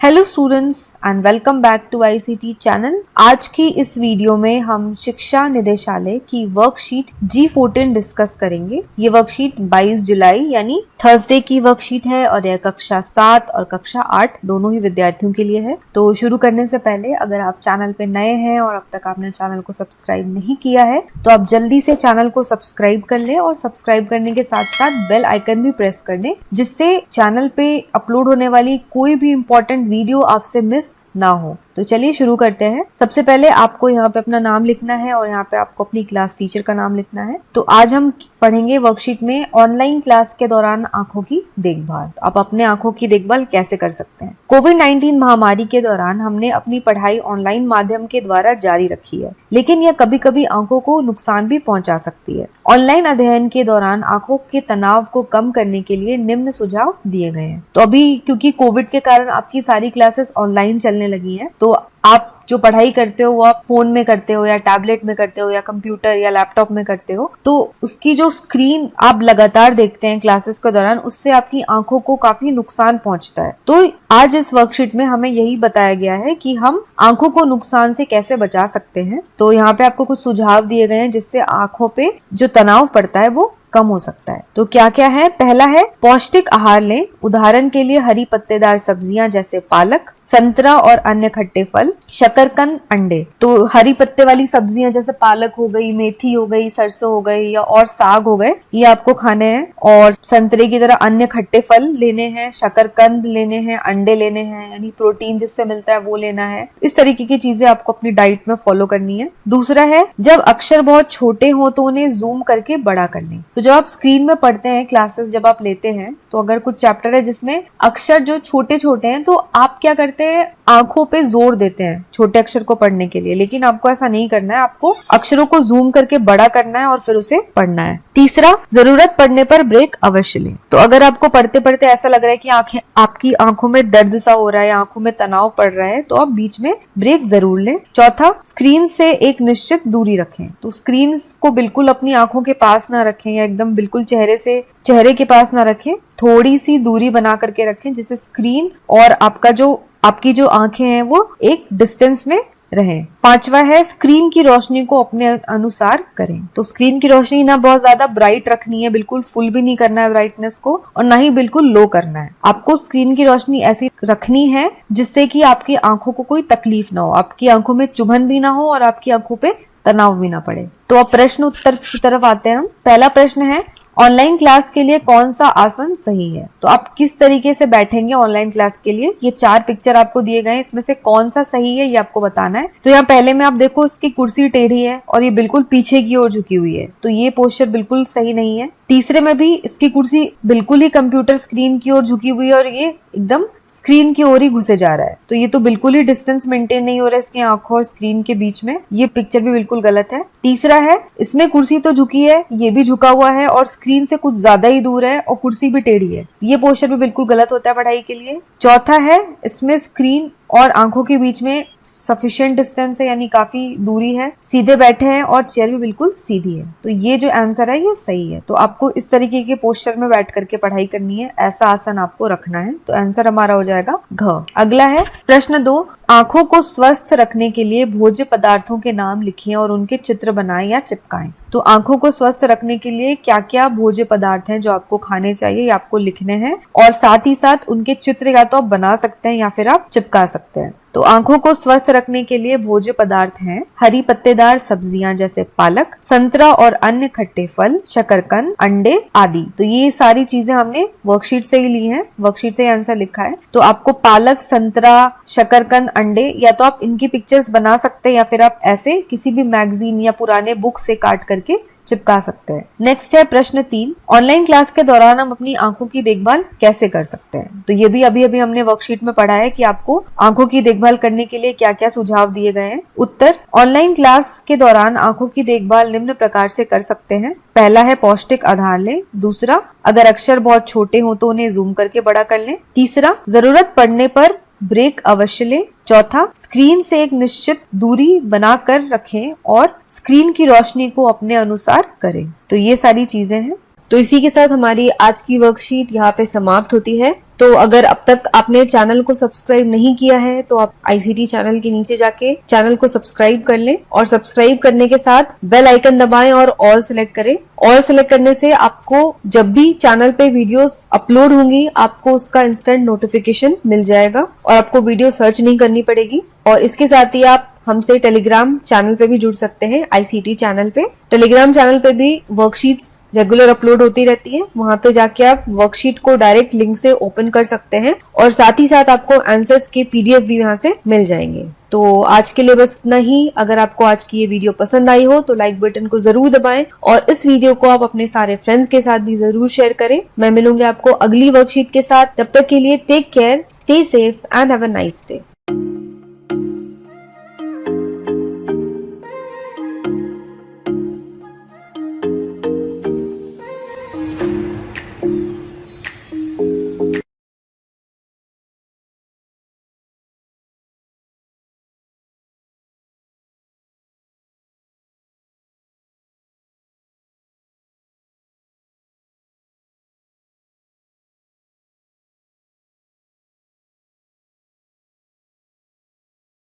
Hello students and welcome back to ICT channel. आज की इस वीडियो में हम शिक्षा निदेशालय की वर्कशीट G14 डिस्कस करेंगे। ये वर्कशीट 22 जुलाई यानी थर्सडे की वर्कशीट है और यह कक्षा 7 और कक्षा 8 दोनों ही विद्यार्थियों के लिए है। तो शुरू करने से पहले अगर आप चैनल पे नए हैं और अब तक आपने चैनल को सब्सक्राइब नहीं किया है तो आप जल्दी से चैनल को सब्सक्राइब कर लें और सब्सक्राइब करने के साथ साथ बेल आइकन भी प्रेस कर दें, जिससे चैनल पे अपलोड होने वाली कोई भी इम्पोर्टेंट वीडियो आपसे मिस ना हो। तो चलिए शुरू करते हैं। सबसे पहले आपको यहाँ पे अपना नाम लिखना है और यहाँ पे आपको अपनी क्लास टीचर का नाम लिखना है। तो आज हम पढ़ेंगे वर्कशीट में ऑनलाइन क्लास के दौरान आंखों की देखभाल। तो आप अपने आंखों की देखभाल कैसे कर सकते हैं। कोविड-19 महामारी के दौरान हमने अपनी पढ़ाई ऑनलाइन माध्यम के द्वारा जारी रखी है, लेकिन यह कभी कभी आंखों को नुकसान भी पहुंचा सकती है। ऑनलाइन अध्ययन के दौरान आंखों के तनाव को कम करने के लिए निम्न सुझाव दिए गए हैं। तो अभी क्योंकि कोविड के कारण आपकी सारी क्लासेस ऑनलाइन चलने लगी हैं, तो आप जो पढ़ाई करते हो वो आप फोन में करते हो या टैबलेट में करते हो या कंप्यूटर या लैपटॉप में करते हो, तो उसकी जो स्क्रीन आप लगातार देखते हैं क्लासेस के दौरान, उससे आपकी आंखों को काफी नुकसान पहुंचता है। तो आज इस वर्कशीट में हमें यही बताया गया है कि हम आंखों को नुकसान से कैसे बचा सकते हैं। तो यहाँ पे आपको कुछ सुझाव दिए गए हैं जिससे आंखों पे जो तनाव पड़ता है वो कम हो सकता है। तो क्या क्या है? पहला है पौष्टिक आहार लें। उदाहरण के लिए हरी पत्तेदार सब्जियां जैसे पालक, संतरा और अन्य खट्टे फल, शकरकंद, अंडे। तो हरी पत्ते वाली सब्जियां जैसे पालक हो गई, मेथी हो गई, सरसों हो गई या और साग हो गए, ये आपको खाने हैं। और संतरे की तरह अन्य खट्टे फल लेने हैं, शकरकंद लेने हैं, अंडे लेने हैं, यानी प्रोटीन जिससे मिलता है वो लेना है। इस तरीके की चीजें आपको अपनी डाइट में फॉलो करनी है। दूसरा है जब अक्षर बहुत छोटे हो तो उन्हें जूम करके बड़ा कर लें। तो जब आप स्क्रीन में पढ़ते हैं, क्लासेस जब आप लेते हैं, तो अगर कुछ चैप्टर है जिसमें अक्षर जो छोटे छोटे हैं, तो आप क्या करते हैं, आंखों पे जोर देते हैं छोटे अक्षर को पढ़ने के लिए, लेकिन आपको ऐसा नहीं करना है। आपको अक्षरों को जूम करके बड़ा करना है और फिर उसे पढ़ना है। तीसरा, जरूरत पड़ने पर ब्रेक अवश्य लें। तो अगर आपको पढ़ते पढ़ते ऐसा लग रहा है कि आपकी आंखों में दर्द सा हो रहा है, आंखों में तनाव पड़ रहा है, तो आप बीच में ब्रेक जरूर लें। चौथा, स्क्रीन से एक निश्चित दूरी रखें। तो स्क्रीन को बिल्कुल अपनी आंखों के पास ना रखें या एकदम बिल्कुल चेहरे के पास ना रखें, थोड़ी सी दूरी बना करके रखें, जिससे स्क्रीन और आपकी जो आंखें हैं वो एक डिस्टेंस में रहें। पांचवा है स्क्रीन की रोशनी को अपने अनुसार करें। तो स्क्रीन की रोशनी ना बहुत ज्यादा ब्राइट रखनी है, बिल्कुल फुल भी नहीं करना है ब्राइटनेस को, और ना ही बिल्कुल लो करना है। आपको स्क्रीन की रोशनी ऐसी रखनी है जिससे कि आपकी आंखों को कोई तकलीफ ना हो, आपकी आंखों में चुभन भी ना हो और आपकी आंखों पे तनाव भी ना पड़े। तो अब प्रश्न उत्तर की तरफ आते हैं हम। पहला प्रश्न है ऑनलाइन क्लास के लिए कौन सा आसन सही है। तो आप किस तरीके से बैठेंगे ऑनलाइन क्लास के लिए, ये 4 पिक्चर आपको दिए गए हैं, इसमें से कौन सा सही है ये आपको बताना है। तो यहाँ पहले में आप देखो, इसकी कुर्सी टेढ़ी है और ये बिल्कुल पीछे की ओर झुकी हुई है, तो ये पोस्चर बिल्कुल सही नहीं है। तीसरे में भी इसकी कुर्सी बिल्कुल ही कंप्यूटर स्क्रीन की ओर झुकी हुई है और ये एकदम स्क्रीन की ओर ही घुसे जा रहा है, तो ये तो बिल्कुल ही डिस्टेंस मेंटेन नहीं हो रहा है इसकी आंखों और स्क्रीन के बीच में, ये पिक्चर भी बिल्कुल गलत है। तीसरा है इसमें कुर्सी तो झुकी है, ये भी झुका हुआ है और स्क्रीन से कुछ ज्यादा ही दूर है और कुर्सी भी टेढ़ी है, ये पोस्चर भी बिल्कुल गलत होता है पढ़ाई के लिए। चौथा है इसमें स्क्रीन और आंखों के बीच में सफिशिएंट डिस्टेंस है, यानी काफी दूरी है, सीधे बैठे हैं और चेयर भी बिल्कुल सीधी है, तो ये जो आंसर है ये सही है। तो आपको इस तरीके के पोस्चर में बैठ करके पढ़ाई करनी है, ऐसा आसन आपको रखना है। तो आंसर हमारा हो जाएगा घ। अगला है प्रश्न 2, आंखों को स्वस्थ रखने के लिए भोज्य पदार्थों के नाम लिखिए और उनके चित्र बनाएं या चिपकाएं। तो आंखों को स्वस्थ रखने के लिए क्या क्या भोज्य पदार्थ हैं जो आपको खाने चाहिए या आपको लिखने हैं, और साथ ही साथ उनके चित्र या तो आप बना सकते हैं या फिर आप चिपका सकते हैं। तो आंखों को स्वस्थ रखने के लिए भोज्य पदार्थ हैं हरी पत्तेदार सब्जियां जैसे पालक, संतरा और अन्य खट्टे फल, शकरकंद, अंडे आदि। तो ये सारी चीजें हमने वर्कशीट से ही ली हैं, वर्कशीट से ही आंसर लिखा है। तो आपको पालक, संतरा, शकरकंद, अंडे, या तो आप इनकी पिक्चर्स बना सकते हैं या फिर आप ऐसे किसी भी मैगजीन या पुराने बुक से काट करके चिपका सकते हैं। नेक्स्ट है प्रश्न 3, ऑनलाइन क्लास के दौरान हम अपनी आंखों की देखभाल कैसे कर सकते हैं। तो ये भी अभी हमने वर्कशीट में पढ़ा है कि आपको आंखों की देखभाल करने के लिए क्या क्या सुझाव दिए गए हैं। उत्तर, ऑनलाइन क्लास के दौरान आंखों की देखभाल निम्न प्रकार से कर सकते हैं। पहला है पौष्टिक आहार लें। दूसरा, अगर अक्षर बहुत छोटे हो तो उन्हें जूम करके बड़ा कर लें। तीसरा, जरूरत पड़ने पर ब्रेक अवश्य लें। चौथा, स्क्रीन से एक निश्चित दूरी बनाकर रखें और स्क्रीन की रोशनी को अपने अनुसार करें। तो ये सारी चीजें हैं। तो इसी के साथ हमारी आज की वर्कशीट यहाँ पे समाप्त होती है। तो अगर अब तक आपने चैनल को सब्सक्राइब नहीं किया है तो आप आईसीटी चैनल के नीचे जाके चैनल को सब्सक्राइब कर लें और सब्सक्राइब करने के साथ बेल आइकन दबाएं और ऑल सेलेक्ट करें। ऑल सेलेक्ट करने से आपको जब भी चैनल पे वीडियोस अपलोड होंगी आपको उसका इंस्टेंट नोटिफिकेशन मिल जाएगा और आपको वीडियो सर्च नहीं करनी पड़ेगी। और इसके साथ ही आप हमसे टेलीग्राम चैनल पे भी जुड़ सकते हैं। आईसीटी चैनल पे, टेलीग्राम चैनल पे भी वर्कशीट्स रेगुलर अपलोड होती रहती है। वहां पे जाके आप वर्कशीट को डायरेक्ट लिंक से ओपन कर सकते हैं और साथ ही साथ आपको आंसर्स के पीडीएफ भी वहां से मिल जाएंगे। तो आज के लिए बस इतना ही। अगर आपको आज की ये वीडियो पसंद आई हो तो लाइक बटन को जरूर दबाएं और इस वीडियो को आप अपने सारे फ्रेंड्स के साथ भी जरूर शेयर करें। मैं मिलूंगी आपको अगली वर्कशीट के साथ। तब तक के लिए take care, stay safe and have a nice day.